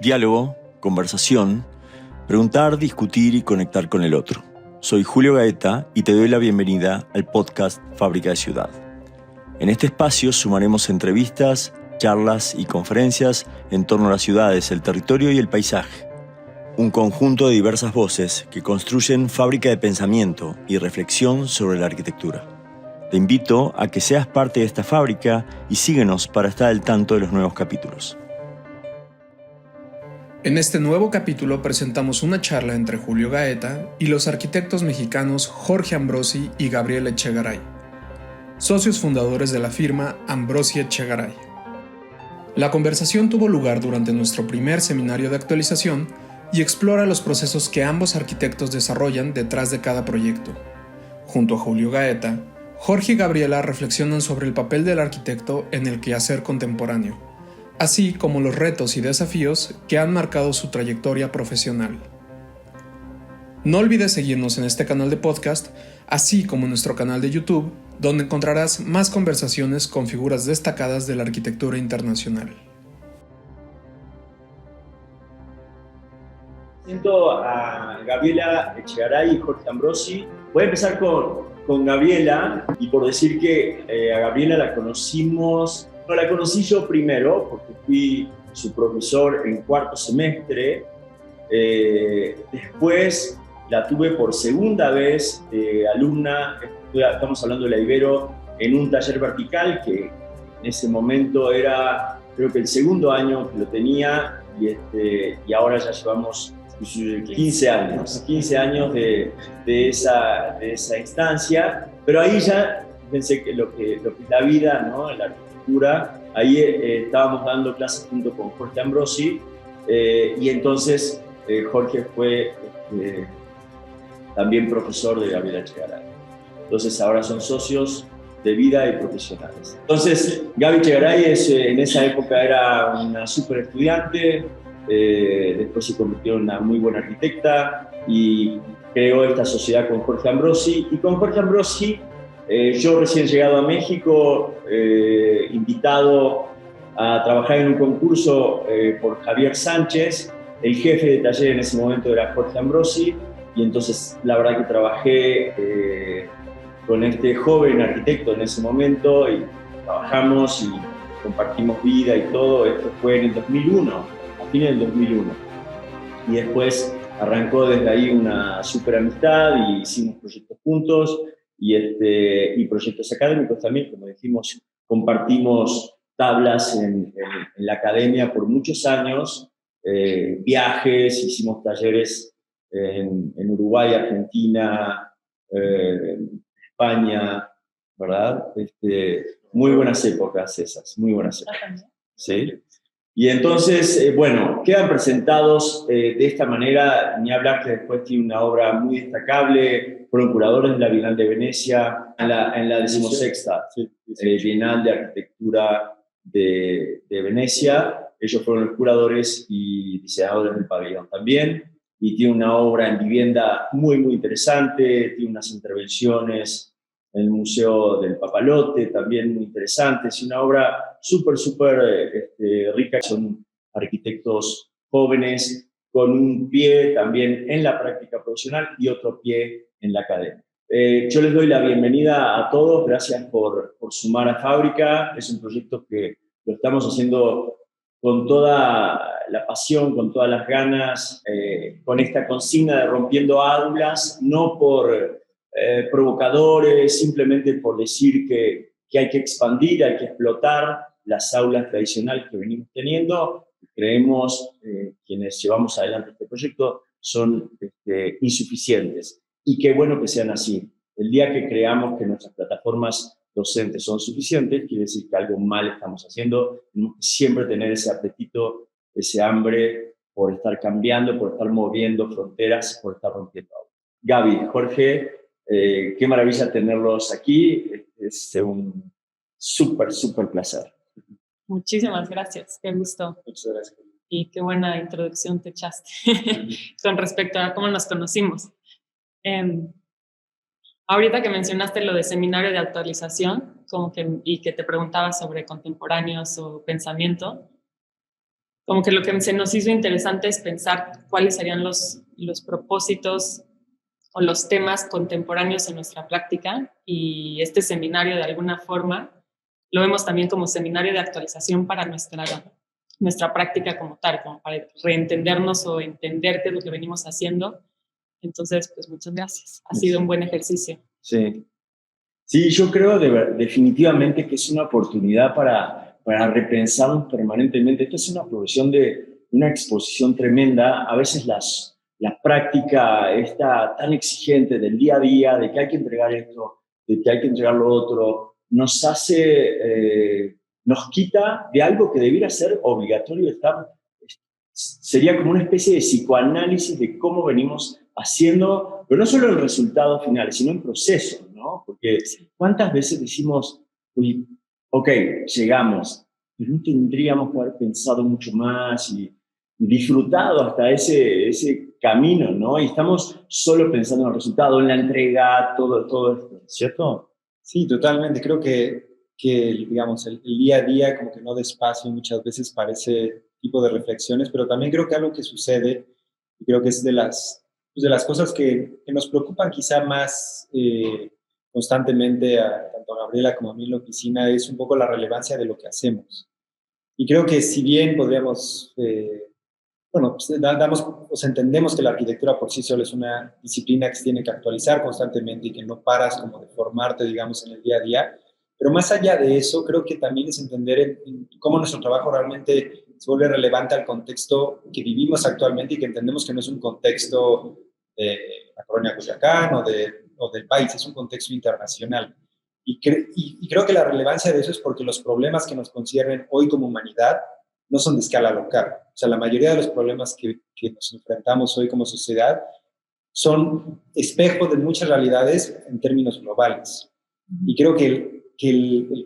Diálogo, conversación, preguntar, discutir y conectar con el otro. Soy Julio Gaeta y te doy la bienvenida al podcast Fábrica de Ciudad. En este espacio sumaremos entrevistas, charlas y conferencias en torno a las ciudades, el territorio y el paisaje. Un conjunto de diversas voces que construyen fábrica de pensamiento y reflexión sobre la arquitectura. Te invito a que seas parte de esta fábrica y síguenos para estar al tanto de los nuevos capítulos. En este nuevo capítulo presentamos una charla entre Julio Gaeta y los arquitectos mexicanos Jorge Ambrosi y Gabriel Echegaray, socios fundadores de la firma Ambrosi Echegaray. La conversación tuvo lugar durante nuestro primer seminario de actualización y explora los procesos que ambos arquitectos desarrollan detrás de cada proyecto. Junto a Julio Gaeta, Jorge y Gabriela reflexionan sobre el papel del arquitecto en el quehacer contemporáneo, así como los retos y desafíos que han marcado su trayectoria profesional. No olvides seguirnos en este canal de podcast, así como en nuestro canal de YouTube, donde encontrarás más conversaciones con figuras destacadas de la arquitectura internacional. Presento a Gabriela Echegaray y Jorge Ambrosi. Voy a empezar con Gabriela y por decir que a Gabriela la conocí yo primero porque fui su profesor en cuarto semestre. Después la tuve por segunda vez alumna, estamos hablando de la Ibero, en un taller vertical que en ese momento era, creo que el segundo año que lo tenía y ahora ya llevamos 15 años de esa instancia, pero ahí ya pensé que lo que es la vida, ¿no? La arquitectura, ahí estábamos dando clases junto con Jorge Ambrosi y entonces Jorge fue también profesor de Gabriela Echegaray. Entonces ahora son socios de vida y profesionales. Entonces Gaby Echegaray en esa época era una súper estudiante, después se convirtió en una muy buena arquitecta y creó esta sociedad con Jorge Ambrosi. Y con Jorge Ambrosi, yo recién llegado a México, invitado a trabajar en un concurso por Javier Sánchez, el jefe de taller en ese momento era Jorge Ambrosi, y entonces la verdad que trabajé con este joven arquitecto en ese momento y trabajamos y compartimos vida y todo. Esto fue en el 2001. Fin del 2001. Y después arrancó desde ahí una súper amistad y hicimos proyectos juntos y proyectos académicos también. Como dijimos, compartimos tablas en la academia por muchos años, viajes, hicimos talleres en Uruguay, Argentina, España, ¿verdad? Muy buenas épocas esas, muy buenas épocas. ¿Sí? Y entonces, bueno, quedan presentados de esta manera, ni hablar que después tiene una obra muy destacable, fueron curadores de la Bienal de Venecia, en la 16ª Bienal de Arquitectura de Venecia. Ellos fueron los curadores y diseñadores del pabellón también, y tiene una obra en vivienda muy, muy interesante, tiene unas intervenciones en el Museo del Papalote, también muy interesantes, y una obra súper rica. Son arquitectos jóvenes con un pie también en la práctica profesional y otro pie en la academia. Yo les doy la bienvenida a todos, gracias por sumar a Fábrica. Es un proyecto que lo estamos haciendo con toda la pasión, con todas las ganas, con esta consigna de rompiendo aulas, no por provocadores, simplemente por decir que hay que expandir, hay que explotar las aulas tradicionales que venimos teniendo. Creemos, quienes llevamos adelante este proyecto, son insuficientes. Y qué bueno que sean así. El día que creamos que nuestras plataformas docentes son suficientes, quiere decir que algo mal estamos haciendo. Tenemos que siempre tener ese apetito, ese hambre por estar cambiando, por estar moviendo fronteras, por estar rompiendo aulas. Gaby, Jorge, qué maravilla tenerlos aquí. Es un súper placer. Muchísimas gracias, qué gusto. Muchas gracias. Y qué buena introducción te echaste con respecto a cómo nos conocimos. Ahorita que mencionaste lo de seminario de actualización, y que te preguntaba sobre contemporáneos o pensamiento, como que lo que se nos hizo interesante es pensar cuáles serían los propósitos o los temas contemporáneos en nuestra práctica, y este seminario de alguna forma lo vemos también como seminario de actualización para nuestra práctica como tal, como para reentendernos o entender qué es lo que venimos haciendo. Entonces, pues muchas gracias. Ha sido un buen ejercicio. Sí, sí, yo creo definitivamente que es una oportunidad para repensarnos permanentemente. Esto es una profesión de una exposición tremenda. A veces la práctica está tan exigente del día a día, de que hay que entregar esto, de que hay que entregar lo otro, nos quita de algo que debiera ser obligatorio. Sería como una especie de psicoanálisis de cómo venimos haciendo, pero no solo en resultados finales, sino en procesos, ¿no? Porque ¿cuántas veces decimos, uy, ok, llegamos, pero no tendríamos que haber pensado mucho más y disfrutado hasta ese camino, ¿no? Y estamos solo pensando en el resultado, en la entrega, todo esto, ¿cierto? Sí, totalmente. Creo que digamos, el día a día como que no despacio muchas veces para ese tipo de reflexiones, pero también creo que algo que sucede, y creo que es de las cosas que nos preocupan quizá más constantemente tanto a Gabriela como a mí en la oficina, es un poco la relevancia de lo que hacemos. Y creo que si bien podríamos, pues entendemos que la arquitectura por sí sola es una disciplina que se tiene que actualizar constantemente y que no paras como de formarte, digamos, en el día a día. Pero más allá de eso, creo que también es entender cómo nuestro trabajo realmente se vuelve relevante al contexto que vivimos actualmente y que entendemos que no es un contexto de la colonia Culiacán o del país, es un contexto internacional. Y creo que la relevancia de eso es porque los problemas que nos conciernen hoy como humanidad no son de escala local. O sea, la mayoría de los problemas que nos enfrentamos hoy como sociedad son espejo de muchas realidades en términos globales. Y creo que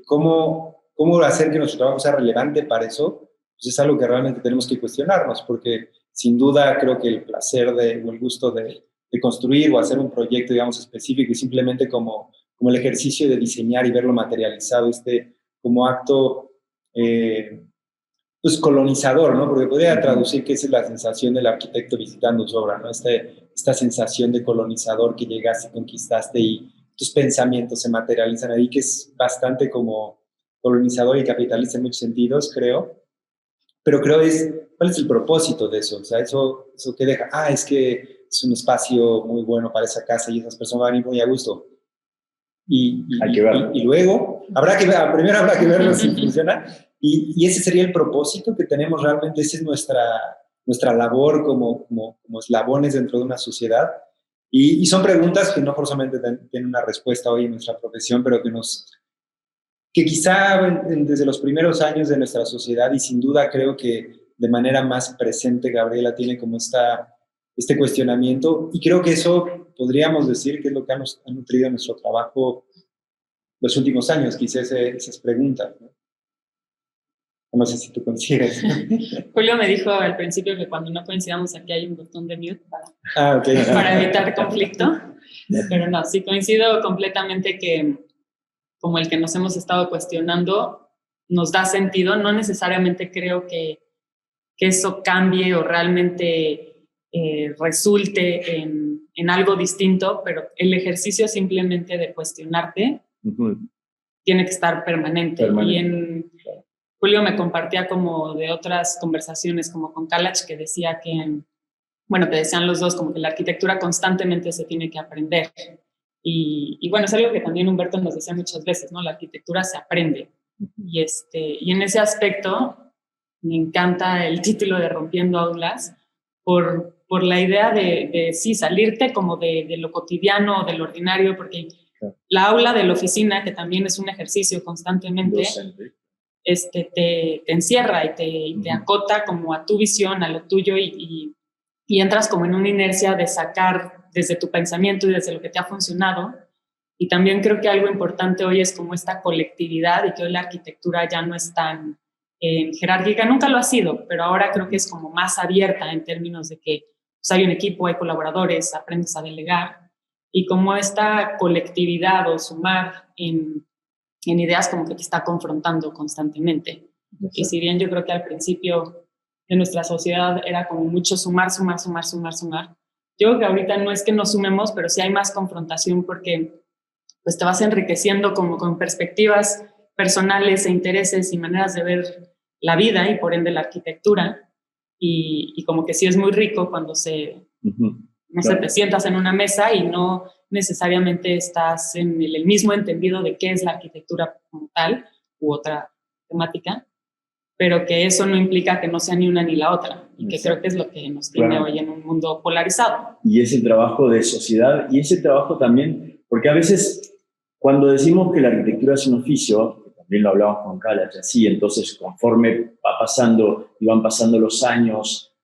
cómo hacer que nuestro trabajo sea relevante para eso, pues es algo que realmente tenemos que cuestionarnos, porque sin duda creo que el placer o el gusto de construir o hacer un proyecto, digamos, específico y simplemente como el ejercicio de diseñar y verlo materializado, como acto pues colonizador, ¿no? Porque podría traducir que esa es la sensación del arquitecto visitando su obra, ¿no? Esta sensación de colonizador que llegaste, conquistaste y tus pensamientos se materializan ahí, que es bastante como colonizador y capitalista en muchos sentidos, creo. Pero creo ¿cuál es el propósito de eso? O sea, eso que deja, es que es un espacio muy bueno para esa casa y esas personas van a ir muy a gusto. Hay que verlo. Y luego, primero habrá que verlo si funciona. Y ese sería el propósito que tenemos realmente. Esa es nuestra labor como eslabones dentro de una sociedad. Y son preguntas que no forzosamente tienen una respuesta hoy en nuestra profesión, pero que quizá desde los primeros años de nuestra sociedad, y sin duda creo que de manera más presente Gabriela tiene como este cuestionamiento, y creo que eso podríamos decir que es lo que ha nutrido nuestro trabajo los últimos años, quizá esas preguntas, ¿no? No sé si tú coincides. Julio me dijo al principio que cuando no coincidamos aquí hay un botón de mute para evitar conflicto, pero no, sí coincido completamente que como el que nos hemos estado cuestionando nos da sentido. No necesariamente creo que eso cambie o realmente resulte en algo distinto, pero el ejercicio simplemente de cuestionarte tiene que estar permanente. Y Julio me compartía como de otras conversaciones como con Kalach, que decía que decían los dos como que la arquitectura constantemente se tiene que aprender. Y bueno, es algo que también Humberto nos decía muchas veces, ¿no? La arquitectura se aprende. Y en ese aspecto me encanta el título de Rompiendo Aulas por la idea de sí, salirte como de lo cotidiano, de lo ordinario, porque la aula de la oficina, que también es un ejercicio constantemente, te encierra y te acota como a tu visión, a lo tuyo, y entras como en una inercia de sacar desde tu pensamiento y desde lo que te ha funcionado. Y también creo que algo importante hoy es como esta colectividad, y que hoy la arquitectura ya no es tan jerárquica, nunca lo ha sido, pero ahora creo que es como más abierta en términos de que pues, hay un equipo, hay colaboradores, aprendes a delegar, y como esta colectividad o sumar en ideas como que te está confrontando constantemente. Y si bien yo creo que al principio de nuestra sociedad era como mucho sumar. Yo creo que ahorita no es que nos sumemos, pero sí hay más confrontación porque pues te vas enriqueciendo como con perspectivas personales e intereses y maneras de ver la vida y por ende la arquitectura. Y como que sí es muy rico cuando no sé, te sientas en una mesa y no necesariamente estás en el mismo entendido de qué es la arquitectura como tal u otra temática, pero que eso no implica que no sea ni una ni la otra, y que creo que es lo que nos tiene hoy en un mundo polarizado. Y es el trabajo de sociedad, y ese trabajo también, porque a veces cuando decimos que la arquitectura es un oficio, también lo hablamos con Calach, así, entonces conforme va pasando y van pasando los años,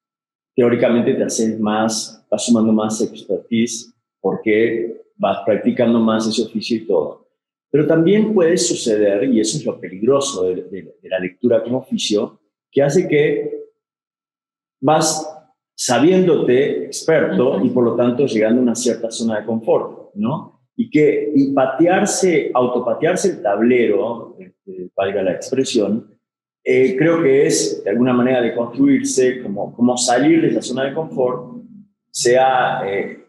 teóricamente te haces más, vas sumando más expertise, porque vas practicando más ese oficio y todo. Pero también puede suceder, y eso es lo peligroso de la lectura como oficio, que hace que vas sabiéndote experto y por lo tanto llegando a una cierta zona de confort, ¿no? Y autopatearse el tablero, valga la expresión, creo que es de alguna manera de construirse, como salir de esa zona de confort,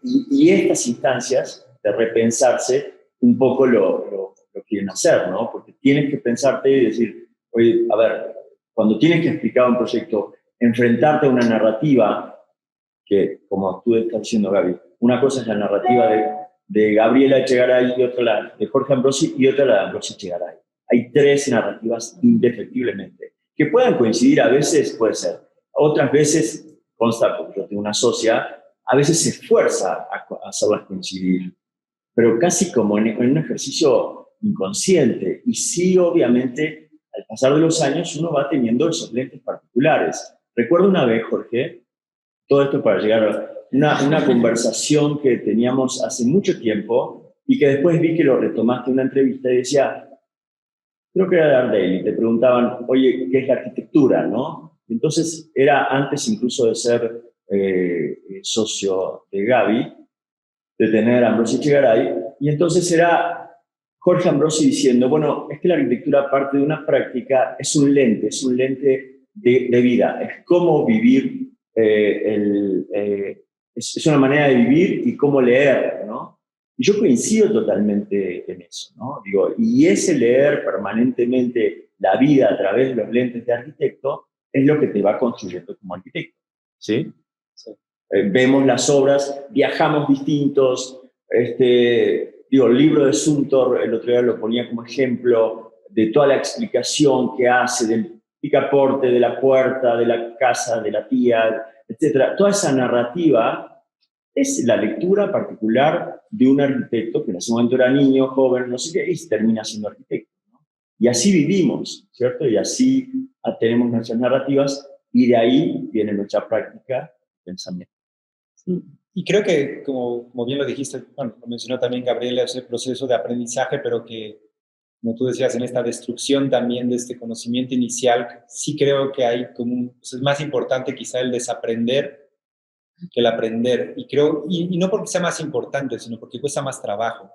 y estas instancias de repensarse un poco lo quieren hacer, ¿no? Porque tienes que pensarte y decir, oye, a ver, cuando tienes que explicar un proyecto, enfrentarte a una narrativa que, como tú estás diciendo, Gaby, una cosa es la narrativa de Gabriela Echegaray y otra la de Jorge Ambrosi y otra la de Ambrosi Echegaray. Hay 3 narrativas indefectiblemente. Que puedan coincidir a veces, puede ser. Otras veces, consta, porque yo tengo una socia, a veces se esfuerza a hacerlas coincidir, pero casi como en un ejercicio inconsciente. Y sí, obviamente, al pasar de los años, uno va teniendo esos lentes particulares. Recuerdo una vez, Jorge, todo esto para llegar a una conversación que teníamos hace mucho tiempo y que después vi que lo retomaste en una entrevista y decía, creo que era de Ardell, y te preguntaban, oye, ¿qué es la arquitectura, no? Entonces, era antes incluso de ser socio de Gaby, de tener a Ambrosi Echegaray, y entonces era Jorge Ambrosi diciendo, bueno, es que la arquitectura, aparte de una práctica, es un lente de vida, es cómo vivir, es una manera de vivir y cómo leer, ¿no? Y yo coincido totalmente en eso, ¿no? Digo, y ese leer permanentemente la vida a través de los lentes de arquitecto es lo que te va construyendo como arquitecto, ¿sí? Sí. Vemos las obras, viajamos distintos, el libro de Zumthor, el otro día lo ponía como ejemplo de toda la explicación que hace del picaporte, de la puerta, de la casa, de la tía, etc. Toda esa narrativa es la lectura particular de un arquitecto que en ese momento era niño, joven, no sé qué, y termina siendo arquitecto, ¿no? Y así vivimos, ¿cierto? Y así tenemos nuestras narrativas y de ahí viene nuestra práctica de pensamiento. Sí. Y creo que, como bien lo dijiste, bueno, lo mencionó también Gabriela, ese proceso de aprendizaje, pero que, como tú decías, en esta destrucción también de este conocimiento inicial, sí creo que hay pues es más importante quizá el desaprender que el aprender. Y creo, y no porque sea más importante, sino porque cuesta más trabajo.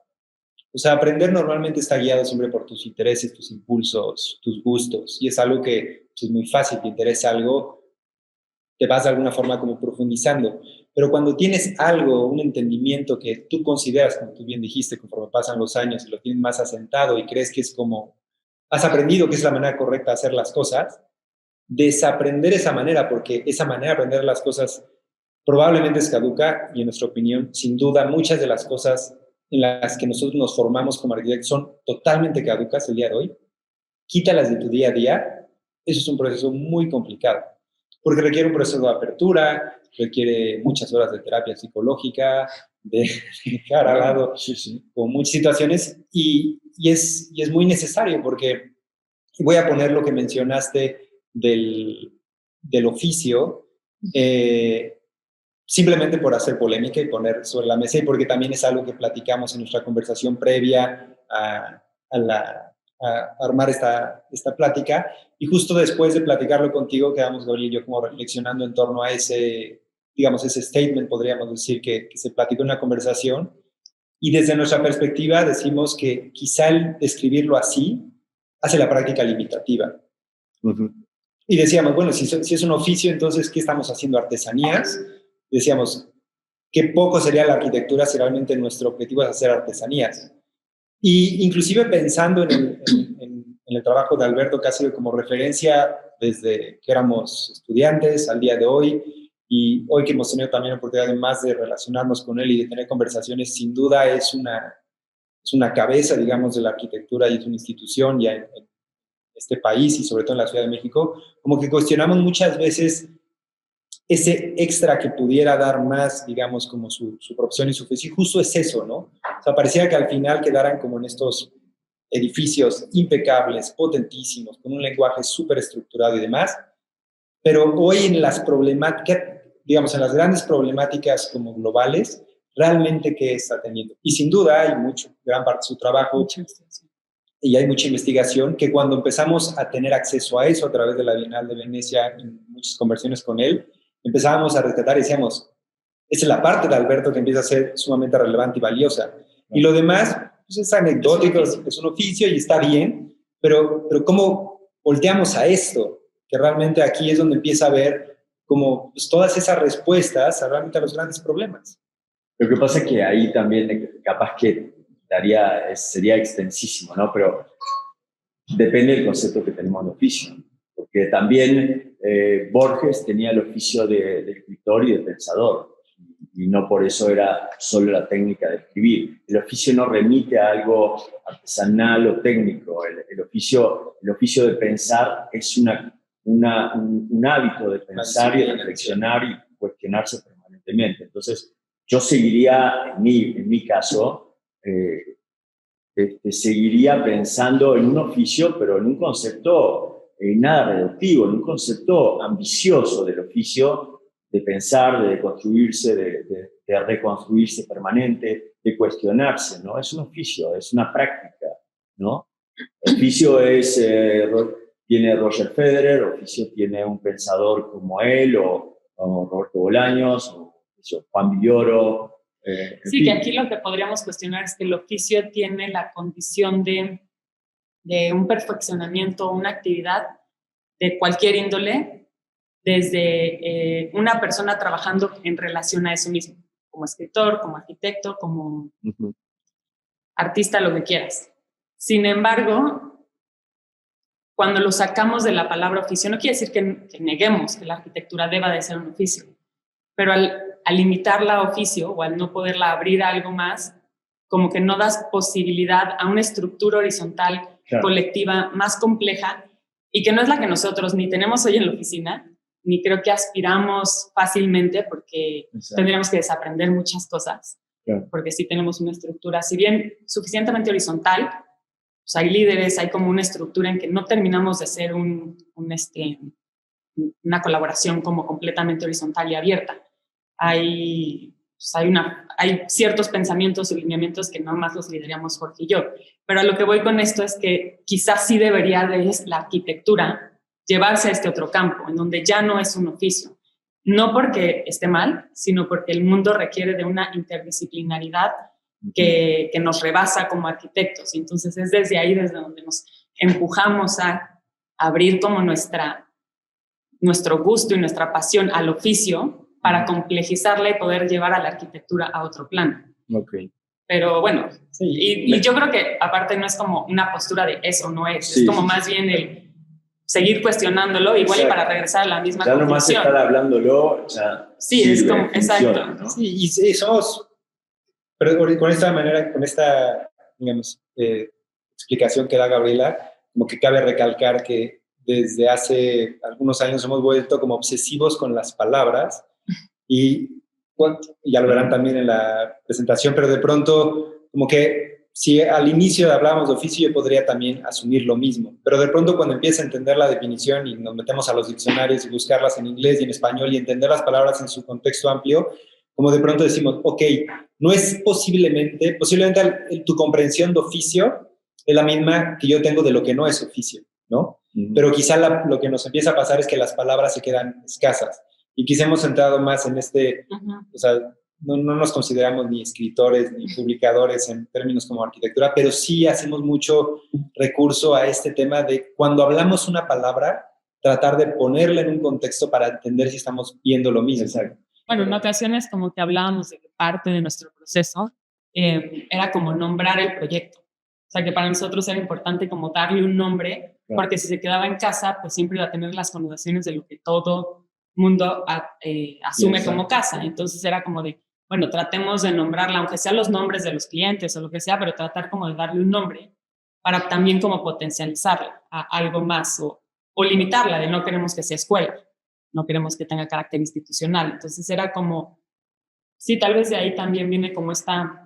O sea, aprender normalmente está guiado siempre por tus intereses, tus impulsos, tus gustos, y es algo que pues, es muy fácil, te interesa algo, te vas de alguna forma como profundizando. Pero cuando tienes algo, un entendimiento que tú consideras, como tú bien dijiste, conforme pasan los años y lo tienes más asentado y crees que es como, has aprendido que es la manera correcta de hacer las cosas, desaprender esa manera, porque esa manera de aprender las cosas probablemente es caduca y en nuestra opinión, sin duda, muchas de las cosas en las que nosotros nos formamos como arquitectos son totalmente caducas el día de hoy. Quítalas de tu día a día. Eso es un proceso muy complicado, porque requiere un proceso de apertura, requiere muchas horas de terapia psicológica, de dejar al lado con muchas situaciones y es muy necesario porque voy a poner lo que mencionaste del oficio, simplemente por hacer polémica y poner sobre la mesa y porque también es algo que platicamos en nuestra conversación previa a armar esta plática. Y justo después de platicarlo contigo, quedamos Gabriel y yo como reflexionando en torno a ese statement, podríamos decir, que se platicó en una conversación. Y desde nuestra perspectiva decimos que quizá el describirlo así hace la práctica limitativa. Uh-huh. Y decíamos, bueno, si es un oficio, entonces, ¿qué estamos haciendo? ¿Artesanías? Y decíamos, qué poco sería la arquitectura si realmente nuestro objetivo es hacer artesanías. Y inclusive pensando en el trabajo de Alberto, que ha sido como referencia desde que éramos estudiantes al día de hoy, y hoy que hemos tenido también la oportunidad de más de relacionarnos con él y de tener conversaciones, sin duda es una cabeza, digamos, de la arquitectura y es una institución ya en este país y sobre todo en la Ciudad de México, como que cuestionamos muchas veces ese extra que pudiera dar más, digamos, como su profesión y su oficio, y justo es eso, ¿no? O sea, parecía que al final quedaran como en estos edificios impecables, potentísimos, con un lenguaje súper estructurado y demás, pero hoy en las problemáticas, digamos, en las grandes problemáticas como globales, realmente ¿qué está teniendo? Y sin duda hay gran parte de su trabajo, y hay mucha investigación, que cuando empezamos a tener acceso a eso a través de la Bienal de Venecia, en muchas conversiones con él, empezábamos a rescatar y decíamos, esa es la parte de Alberto que empieza a ser sumamente relevante y valiosa. Y lo demás pues es anecdótico, es un oficio y está bien, pero ¿cómo volteamos a esto? Que realmente aquí es donde empieza a ver como pues, todas esas respuestas a realmente a los grandes problemas. Lo que pasa es que ahí también capaz que sería extensísimo, ¿no? Pero depende del concepto que tenemos de oficio. Porque también Borges tenía el oficio de escritor y de pensador. Y no por eso era solo la técnica de escribir. El oficio no remite a algo artesanal o técnico. El oficio de pensar es un hábito de pensar y de reflexionar y cuestionarse permanentemente. Entonces, yo seguiría, en mi caso, seguiría pensando en un oficio, pero en un concepto nada reductivo, en un concepto ambicioso del oficio, de pensar, de construirse, de reconstruirse permanente, de cuestionarse, ¿no? Es un oficio, es una práctica, ¿no? Oficio tiene Roger Federer, oficio tiene un pensador como él, o Roberto Bolaños, o Juan Villoro. Sí, que aquí lo que podríamos cuestionar es que el oficio tiene la condición de un perfeccionamiento, una actividad de cualquier índole, desde una persona trabajando en relación a eso mismo, como escritor, como arquitecto, como artista, lo que quieras. Sin embargo, cuando lo sacamos de la palabra oficio, no quiere decir que neguemos que la arquitectura deba de ser un oficio, pero al limitarla a oficio o al no poderla abrir a algo más, como que no das posibilidad a una estructura horizontal, claro, colectiva, más compleja, y que no es la que nosotros ni tenemos hoy en la oficina, ni creo que aspiramos fácilmente, porque tendríamos que desaprender muchas cosas, claro, porque sí tenemos una estructura, si bien suficientemente horizontal, pues hay líderes, hay como una estructura en que no terminamos de ser una colaboración como completamente horizontal y abierta. Hay ciertos pensamientos y lineamientos que no más los lideramos Jorge y yo. Pero a lo que voy con esto es que quizás sí debería de la arquitectura llevarse a este otro campo, en donde ya no es un oficio. No porque esté mal, sino porque el mundo requiere de una interdisciplinaridad que nos rebasa como arquitectos. Y entonces es desde ahí desde donde nos empujamos a abrir como nuestro gusto y nuestra pasión al oficio, para complejizarla y poder llevar a la arquitectura a otro plano. Okay. Pero bueno, sí, y yo creo que aparte no es como una postura de eso no es, sí, es como más bien el seguir cuestionándolo, igual, exacto, y para regresar a la misma ya conclusión. Nomás estar hablándolo, ya sí, es como, exacto. ¿No? Sí, y somos, pero con esta manera, con esta, digamos, explicación que da Gabriela, como que cabe recalcar que desde hace algunos años hemos vuelto como obsesivos con las palabras, y ya lo verán también en la presentación, pero de pronto, como que si al inicio hablábamos de oficio, yo podría también asumir lo mismo, pero de pronto cuando empieza a entender la definición y nos metemos a los diccionarios y buscarlas en inglés y en español y entender las palabras en su contexto amplio, como de pronto decimos, ok, no es posiblemente tu comprensión de oficio es la misma que yo tengo de lo que no es oficio, ¿no? Pero quizá lo que nos empieza a pasar es que las palabras se quedan escasas. Y quizá hemos centrado más en o sea, no nos consideramos ni escritores ni publicadores en términos como arquitectura, pero sí hacemos mucho recurso a este tema de cuando hablamos una palabra, tratar de ponerla en un contexto para entender si estamos viendo lo mismo. Exacto. Bueno, en ocasiones como que hablábamos de que parte de nuestro proceso era como nombrar el proyecto. O sea, que para nosotros era importante como darle un nombre, claro, porque si se quedaba en casa, pues siempre iba a tener las connotaciones de lo que todo mundo asume como casa. Entonces era como de, bueno, tratemos de nombrarla, aunque sean los nombres de los clientes o lo que sea, pero tratar como de darle un nombre para también como potencializarla a algo más o limitarla, de no queremos que sea escuela, no queremos que tenga carácter institucional. Entonces era como, sí, tal vez de ahí también viene como esta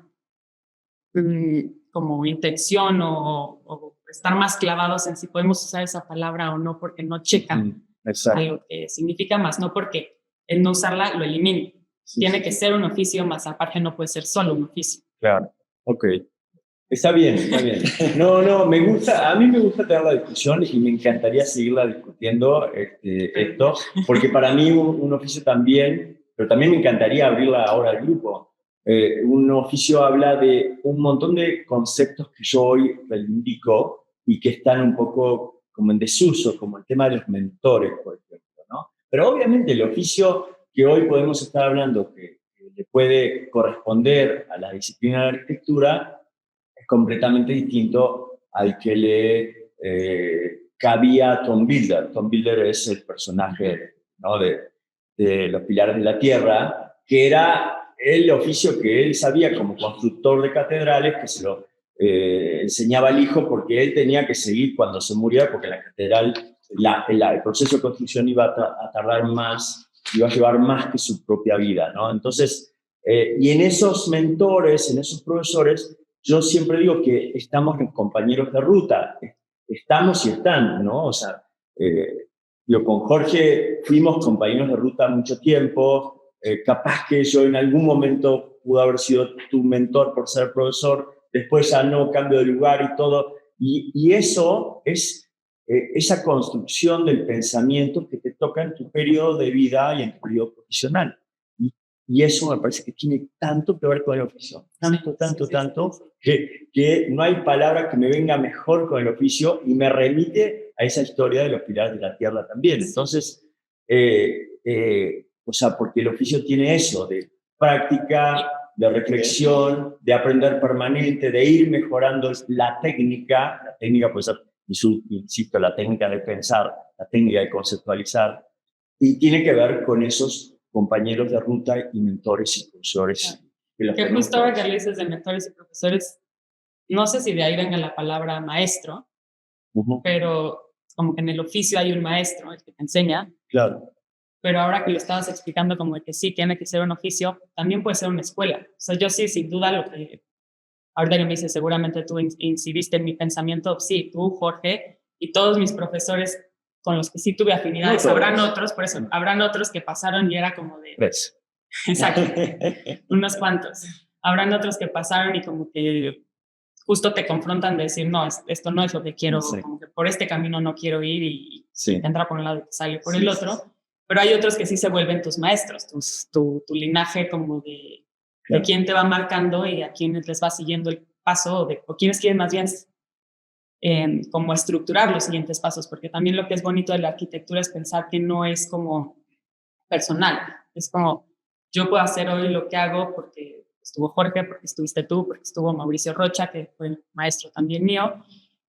como intención o estar más clavados en si podemos usar esa palabra o no, porque no checa a lo que significa, más no porque el no usarla lo elimine. Tiene que ser un oficio, más aparte no puede ser solo un oficio. Claro, ok. Está bien, está bien. No, me gusta, a mí me gusta tener la discusión y me encantaría seguirla discutiendo esto, porque para mí un oficio también, pero también me encantaría abrirla ahora al grupo. Un oficio habla de un montón de conceptos que yo hoy reivindico y que están un poco como en desuso, como el tema de los mentores, por ejemplo, ¿no? Pero obviamente el oficio que hoy podemos estar hablando, que le puede corresponder a la disciplina de la arquitectura, es completamente distinto al que le cabía a Tom Builder. Tom Builder es el personaje, ¿no?, de Los Pilares de la Tierra, que era el oficio que él sabía como constructor de catedrales, que se lo enseñaba al hijo porque él tenía que seguir cuando se muriera, porque la catedral, el proceso de construcción iba a tardar más, iba a llevar más que su propia vida, ¿no? Entonces, y en esos mentores, en esos profesores, yo siempre digo que estamos en compañeros de ruta, estamos y están, ¿no? O sea, yo con Jorge fuimos compañeros de ruta mucho tiempo, capaz que yo en algún momento pude haber sido tu mentor por ser profesor, después ya no, cambio de lugar y todo, y eso es esa construcción del pensamiento que te toca en tu periodo de vida y en tu periodo profesional. Y eso me parece que tiene tanto que ver con el oficio, tanto, que no hay palabra que me venga mejor con el oficio y me remite a esa historia de Los Pilares de la Tierra también. Entonces, o sea, porque el oficio tiene eso de práctica, de reflexión, de aprender permanente, de ir mejorando la técnica puede ser, insisto, la técnica de pensar, la técnica de conceptualizar, y tiene que ver con esos compañeros de ruta y mentores y profesores. Que justo ahora que le dices de mentores y profesores, no sé si de ahí venga la palabra maestro, pero como que en el oficio hay un maestro, el que te enseña. Claro. Pero ahora que lo estabas explicando como de que sí, tiene que ser un oficio, también puede ser una escuela. O sea, yo sí, sin duda, lo que ahorita que me dices, seguramente tú incidiste en mi pensamiento, sí, tú, Jorge, y todos mis profesores con los que sí tuve afinidades, habrán otros, por eso, habrán otros que pasaron y era como de... ¿Ves? Exacto, unos cuantos. Habrán otros que pasaron y como que justo te confrontan de decir, no, esto no es lo que quiero, como que por este camino no quiero ir y te entra por un lado y te sale por el otro. Pero hay otros que sí se vuelven tus maestros, tu linaje como de quién te va marcando y a quiénes les va siguiendo el paso, o quiénes quieren más bien como estructurar los siguientes pasos, porque también lo que es bonito de la arquitectura es pensar que no es como personal, es como yo puedo hacer hoy lo que hago porque estuvo Jorge, porque estuviste tú, porque estuvo Mauricio Rocha, que fue el maestro también mío,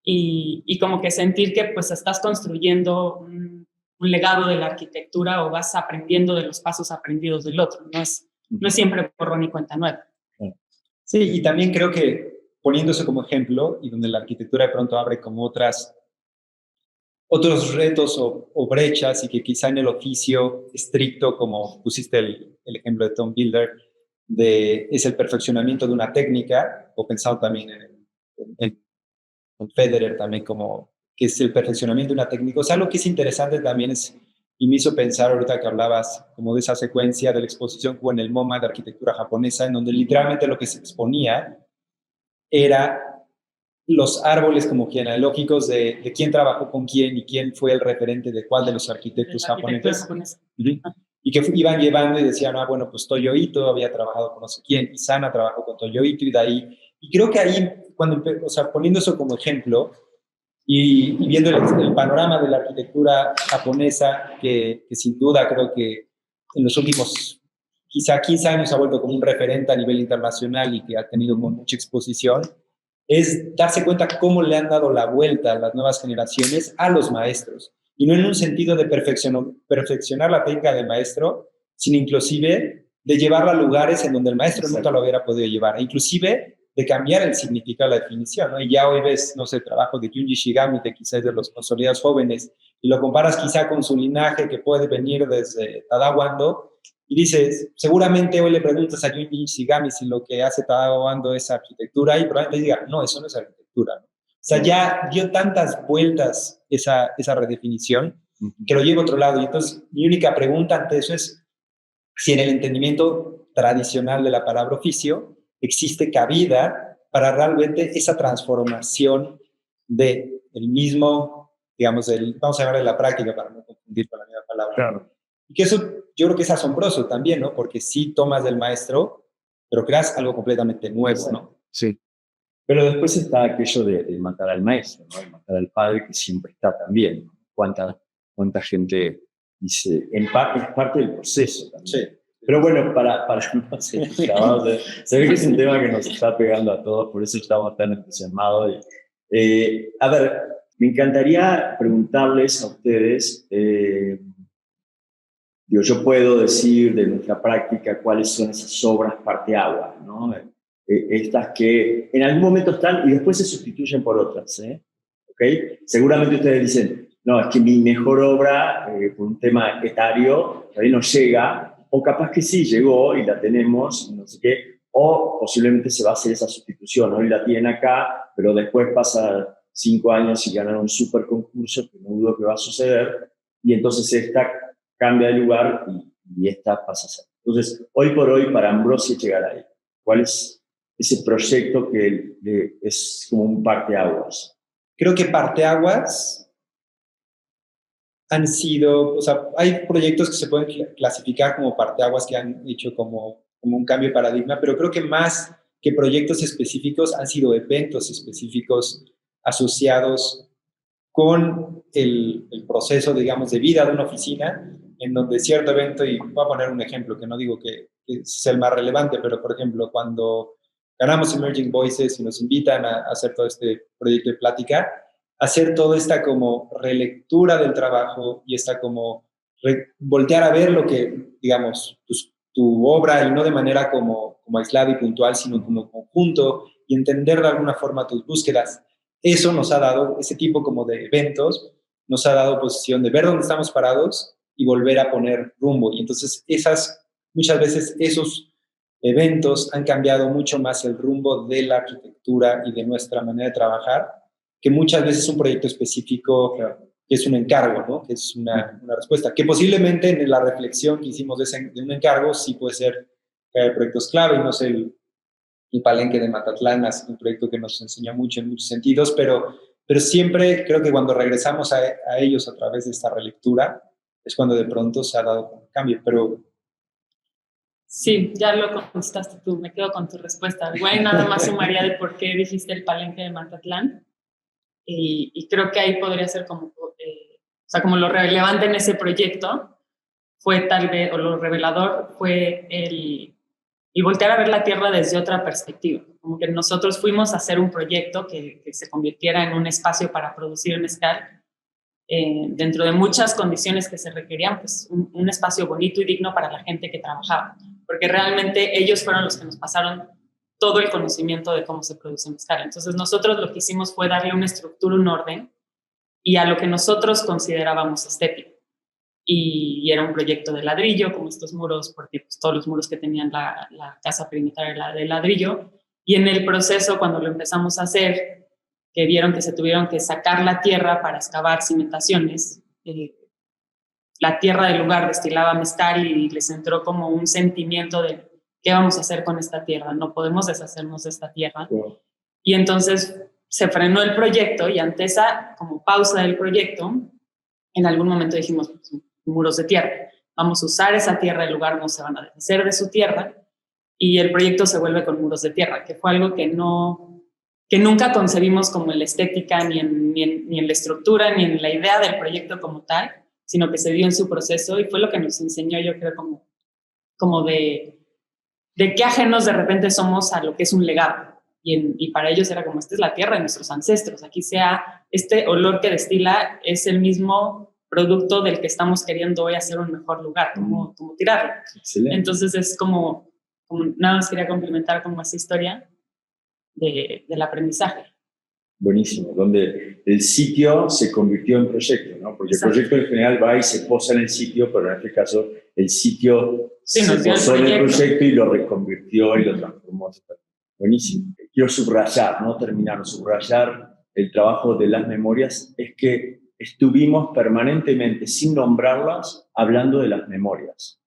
y como que sentir que pues estás construyendo un legado de la arquitectura o vas aprendiendo de los pasos aprendidos del otro, no es siempre borrón y cuenta nueva. Sí, y también creo que poniendo eso como ejemplo, y donde la arquitectura de pronto abre como otros retos o brechas, y que quizá en el oficio estricto, como pusiste el ejemplo de Tom Builder, es el perfeccionamiento de una técnica, o pensado también en Federer también como que es el perfeccionamiento de una técnica. O sea, lo que es interesante también es, y me hizo pensar ahorita que hablabas como de esa secuencia de la exposición que hubo en el MoMA de arquitectura japonesa, en donde literalmente lo que se exponía era los árboles como genealógicos de quién trabajó con quién y quién fue el referente de cuál de los arquitectos japoneses. Y que iban llevando y decían, bueno, pues Toyo Ito había trabajado con no sé quién, Isana trabajó con Toyo Ito, y de ahí. Y creo que ahí, poniendo eso como ejemplo, Y viendo el panorama de la arquitectura japonesa, que sin duda creo que en los últimos quizá 15 años se ha vuelto como un referente a nivel internacional y que ha tenido mucha exposición, es darse cuenta cómo le han dado la vuelta a las nuevas generaciones a los maestros. Y no en un sentido de perfeccionar la técnica del maestro, sino inclusive de llevarla a lugares en donde el maestro nunca lo hubiera podido llevar. E inclusive de cambiar el significado de la definición, ¿no? Y ya hoy ves, no sé, trabajo de Junji Shigami, que quizás es de los consolidados jóvenes, y lo comparas quizá con su linaje que puede venir desde Tadao Ando, y dices, seguramente hoy le preguntas a Junji Shigami si lo que hace Tadao Ando es arquitectura, y probablemente diga, no, eso no es arquitectura, ¿no? O sea, ya dio tantas vueltas esa redefinición que lo lleva a otro lado. Y entonces, mi única pregunta ante eso es si en el entendimiento tradicional de la palabra oficio existe cabida para realmente esa transformación del mismo, digamos, vamos a llamarle la práctica para no confundir con la misma palabra. Claro. Y que eso yo creo que es asombroso también, ¿no? Porque sí tomas del maestro, pero creas algo completamente nuevo, ¿no? Sí. Pero después está aquello de matar al maestro, ¿no? De matar al padre, que siempre está también, ¿no? ¿Cuánta gente dice? Es parte del proceso también. Sí. Pero bueno, para no ser grabados, se ve que es un tema que nos está pegando a todos, por eso estamos tan entusiasmados. A ver, me encantaría preguntarles a ustedes, yo puedo decir de nuestra práctica cuáles son esas obras parteaguas, ¿no? Estas que en algún momento están y después se sustituyen por otras, ¿Okay? Seguramente ustedes dicen, no, es que mi mejor obra, por un tema etario, todavía no llega, o capaz que sí llegó y la tenemos, no sé qué, o posiblemente se va a hacer esa sustitución, hoy la tienen acá, pero después pasa 5 años y ganan un super concurso, que no dudo que va a suceder, y entonces esta cambia de lugar y esta pasa a ser. Entonces, hoy por hoy, para Ambrosia Echegaray, ¿cuál es ese proyecto que es como un parteaguas? Creo que parteaguas han sido, o sea, hay proyectos que se pueden clasificar como parteaguas que han hecho como un cambio de paradigma, pero creo que más que proyectos específicos han sido eventos específicos asociados con el proceso, digamos, de vida de una oficina, en donde cierto evento, y voy a poner un ejemplo que no digo que es el más relevante, pero por ejemplo, cuando ganamos Emerging Voices y nos invitan a hacer todo este proyecto de plática, hacer toda esta como relectura del trabajo y esta como voltear a ver lo que, digamos, tu obra, y no de manera como aislada y puntual, sino como conjunto, y entender de alguna forma tus búsquedas. Eso nos ha dado, ese tipo como de eventos, nos ha dado posición de ver dónde estamos parados y volver a poner rumbo. Y entonces muchas veces esos eventos han cambiado mucho más el rumbo de la arquitectura y de nuestra manera de trabajar, que muchas veces un proyecto específico que es un encargo, ¿no? Que es una respuesta, que posiblemente en la reflexión que hicimos de un encargo sí puede ser que hay proyectos clave, y no sé, el Palenque de Matatlán es un proyecto que nos enseñó mucho en muchos sentidos, pero siempre creo que cuando regresamos a ellos a través de esta relectura es cuando de pronto se ha dado un cambio, pero... Sí, ya lo contestaste tú, me quedo con tu respuesta. Igual nada más sumaría de por qué dijiste el Palenque de Matatlán, y creo que ahí podría ser como, o sea, como lo relevante en ese proyecto fue tal vez, o lo revelador fue el voltear a ver la Tierra desde otra perspectiva. Como que nosotros fuimos a hacer un proyecto que se convirtiera en un espacio para producir mezcal, dentro de muchas condiciones que se requerían, pues un espacio bonito y digno para la gente que trabajaba, porque realmente ellos fueron los que nos pasaron todo el conocimiento de cómo se produce mezcal. Entonces nosotros lo que hicimos fue darle una estructura, un orden, y a lo que nosotros considerábamos estético. Y era un proyecto de ladrillo, como estos muros, porque pues, todos los muros que tenían la casa perimetral era de ladrillo. Y en el proceso, cuando lo empezamos a hacer, que vieron que se tuvieron que sacar la tierra para excavar cimentaciones, la tierra del lugar destilaba mezcal, y les entró como un sentimiento de ¿qué vamos a hacer con esta tierra? No podemos deshacernos de esta tierra. Wow. Y entonces se frenó el proyecto, y ante esa como pausa del proyecto, en algún momento dijimos, pues, muros de tierra. Vamos a usar esa tierra, el lugar no se van a deshacer de su tierra, y el proyecto se vuelve con muros de tierra, que fue algo que que nunca concebimos como en la estética, ni en la estructura, ni en la idea del proyecto como tal, sino que se dio en su proceso y fue lo que nos enseñó, yo creo, como de qué ajenos de repente somos a lo que es un legado. Y para ellos era como, esta es la tierra de nuestros ancestros, aquí sea este olor que destila es el mismo producto del que estamos queriendo hoy hacer un mejor lugar, como tirarlo. Excelente. Entonces es como nada más quería complementar como esa historia del aprendizaje. Buenísimo, donde el sitio se convirtió en proyecto, ¿no? Porque Exacto. el proyecto en general va y se posa en el sitio, pero en este caso el sitio Sí, se posó en el proyecto y lo reconvirtió y lo transformó. Buenísimo. Quiero subrayar, no terminar, subrayar el trabajo de las memorias, es que estuvimos permanentemente, sin nombrarlas, hablando de las memorias,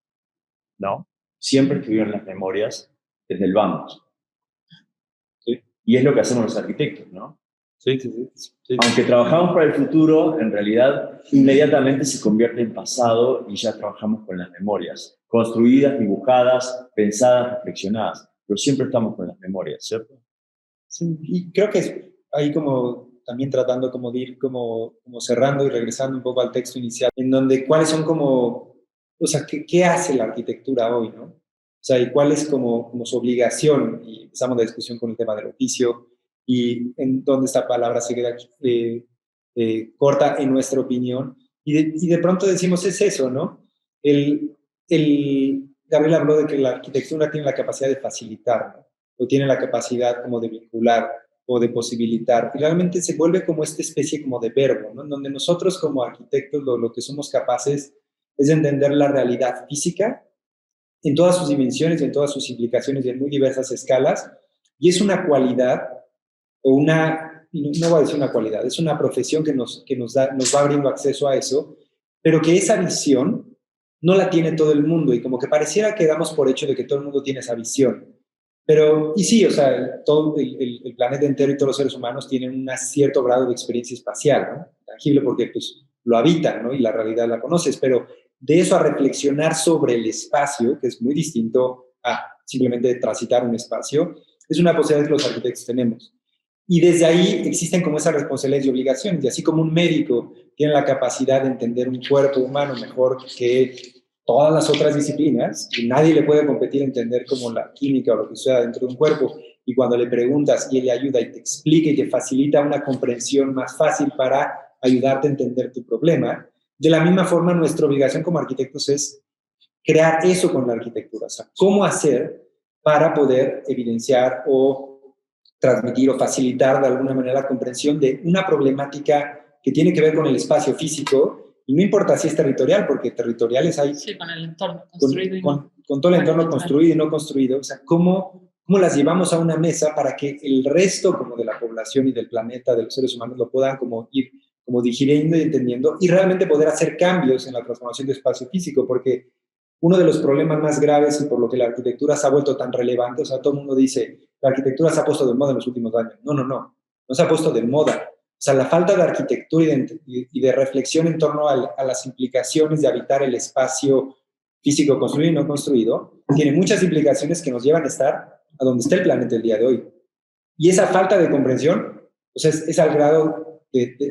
¿no? Siempre estuvieron las memorias desde el vamos. ¿Sí? Y es lo que hacemos los arquitectos, ¿no? Sí. Aunque trabajamos para el futuro, en realidad inmediatamente se convierte en pasado y ya trabajamos con las memorias, construidas, dibujadas, pensadas, reflexionadas, pero siempre estamos con las memorias, ¿cierto? Sí, y creo que es ahí como también tratando como de ir como cerrando y regresando un poco al texto inicial, en donde cuáles son como, o sea, ¿qué hace la arquitectura hoy, no? O sea, y cuál es como su obligación, y empezamos la discusión con el tema del oficio, y en dónde esta palabra se queda corta en nuestra opinión, y de pronto decimos, es eso, ¿no? Gabriel habló de que la arquitectura tiene la capacidad de facilitar, ¿no? O tiene la capacidad como de vincular o de posibilitar, y realmente se vuelve como esta especie como de verbo, ¿no? En donde nosotros como arquitectos lo que somos capaces es de entender la realidad física en todas sus dimensiones, en todas sus implicaciones y en muy diversas escalas, y es una cualidad o no voy a decir una cualidad, es una profesión que nos va abriendo acceso a eso, pero que esa visión no la tiene todo el mundo, y como que pareciera que damos por hecho de que todo el mundo tiene esa visión. Pero, y sí, o sea, todo el planeta entero y todos los seres humanos tienen un cierto grado de experiencia espacial, ¿no? Tangible, porque pues lo habitan, ¿no? Y la realidad la conoces, pero de eso a reflexionar sobre el espacio, que es muy distinto a simplemente transitar un espacio, es una posibilidad que los arquitectos tenemos. Y desde ahí existen como esas responsabilidades y obligaciones, y así como un médico tiene la capacidad de entender un cuerpo humano mejor que todas las otras disciplinas, y nadie le puede competir a entender como la química o lo que sea dentro de un cuerpo, y cuando le preguntas y él le ayuda y te explica y te facilita una comprensión más fácil para ayudarte a entender tu problema, de la misma forma nuestra obligación como arquitectos es crear eso con la arquitectura, o sea, cómo hacer para poder evidenciar o transmitir o facilitar de alguna manera la comprensión de una problemática que tiene que ver con el espacio físico. Y no importa si es territorial, porque territoriales hay... Sí, con el entorno construido. Con todo el entorno construido y no construido. O sea, ¿cómo las llevamos a una mesa para que el resto como de la población y del planeta, de los seres humanos, lo puedan como ir como digiriendo y entendiendo y realmente poder hacer cambios en la transformación de espacio físico? Porque uno de los problemas más graves y por lo que la arquitectura se ha vuelto tan relevante, o sea, todo el mundo dice, la arquitectura se ha puesto de moda en los últimos años. No se ha puesto de moda. O sea, la falta de arquitectura y de reflexión en torno a las implicaciones de habitar el espacio físico construido y no construido, tiene muchas implicaciones que nos llevan a estar a donde está el planeta el día de hoy. Y esa falta de comprensión, o sea, es al grado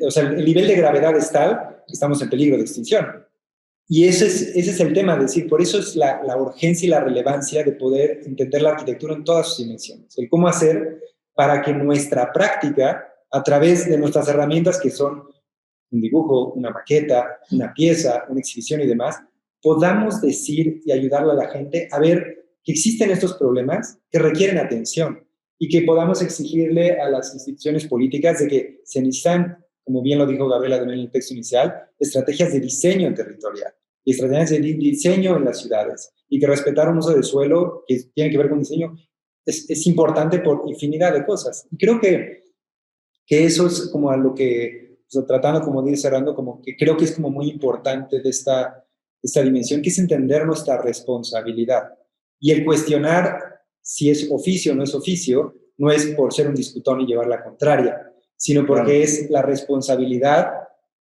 o sea, el nivel de gravedad es tal que estamos en peligro de extinción. Y ese es el tema, es decir, por eso es la urgencia y la relevancia de poder entender la arquitectura en todas sus dimensiones. El cómo hacer para que nuestra práctica, a través de nuestras herramientas que son un dibujo, una maqueta, una pieza, una exhibición y demás, podamos decir y ayudarle a la gente a ver que existen estos problemas que requieren atención y que podamos exigirle a las instituciones políticas de que se necesitan, como bien lo dijo Gabriela también en el texto inicial, estrategias de diseño territorial y estrategias de diseño en las ciudades, y que respetar un uso de suelo que tiene que ver con diseño es importante por infinidad de cosas. Y creo que eso es como a lo que, o sea, tratando como de ir cerrando, como que creo que es como muy importante de esta dimensión, que es entender nuestra responsabilidad. Y el cuestionar si es oficio o no es oficio, no es por ser un disputón y llevar la contraria, sino porque es la responsabilidad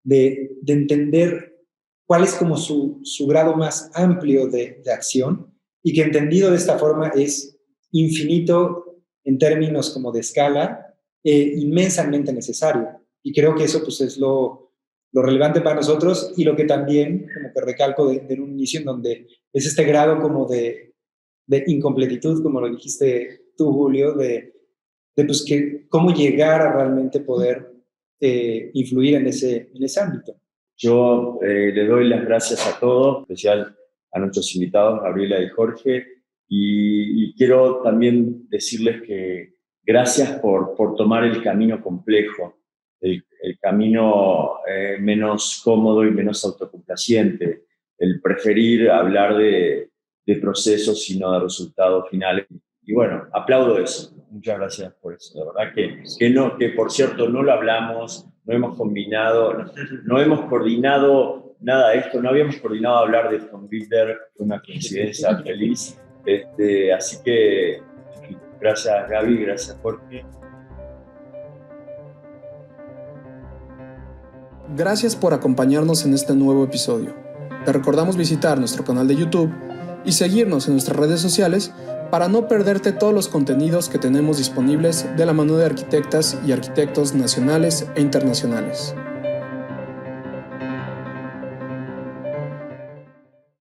de entender cuál es como su grado más amplio de acción, y que entendido de esta forma es infinito en términos como de escala, inmensamente necesario. Y creo que eso pues es lo relevante para nosotros y lo que también como que recalco de un inicio en donde es este grado como de incompletitud, como lo dijiste tú, Julio, de pues que cómo llegar a realmente poder influir en ese ámbito. Yo le doy las gracias a todos, en especial a nuestros invitados, Gabriela y Jorge, y quiero también decirles que gracias por tomar el camino complejo, el camino menos cómodo y menos autocomplaciente, el preferir hablar de procesos y no de resultados finales. Y bueno, aplaudo eso. Muchas gracias por eso. La verdad que por cierto no lo hablamos, no hemos combinado, no hemos coordinado nada de esto, no habíamos coordinado hablar de PhoneBuilder, fue una coincidencia feliz. Así que gracias Gaby, gracias Jorge. Gracias por acompañarnos en este nuevo episodio. Te recordamos visitar nuestro canal de YouTube y seguirnos en nuestras redes sociales para no perderte todos los contenidos que tenemos disponibles de la mano de arquitectas y arquitectos nacionales e internacionales.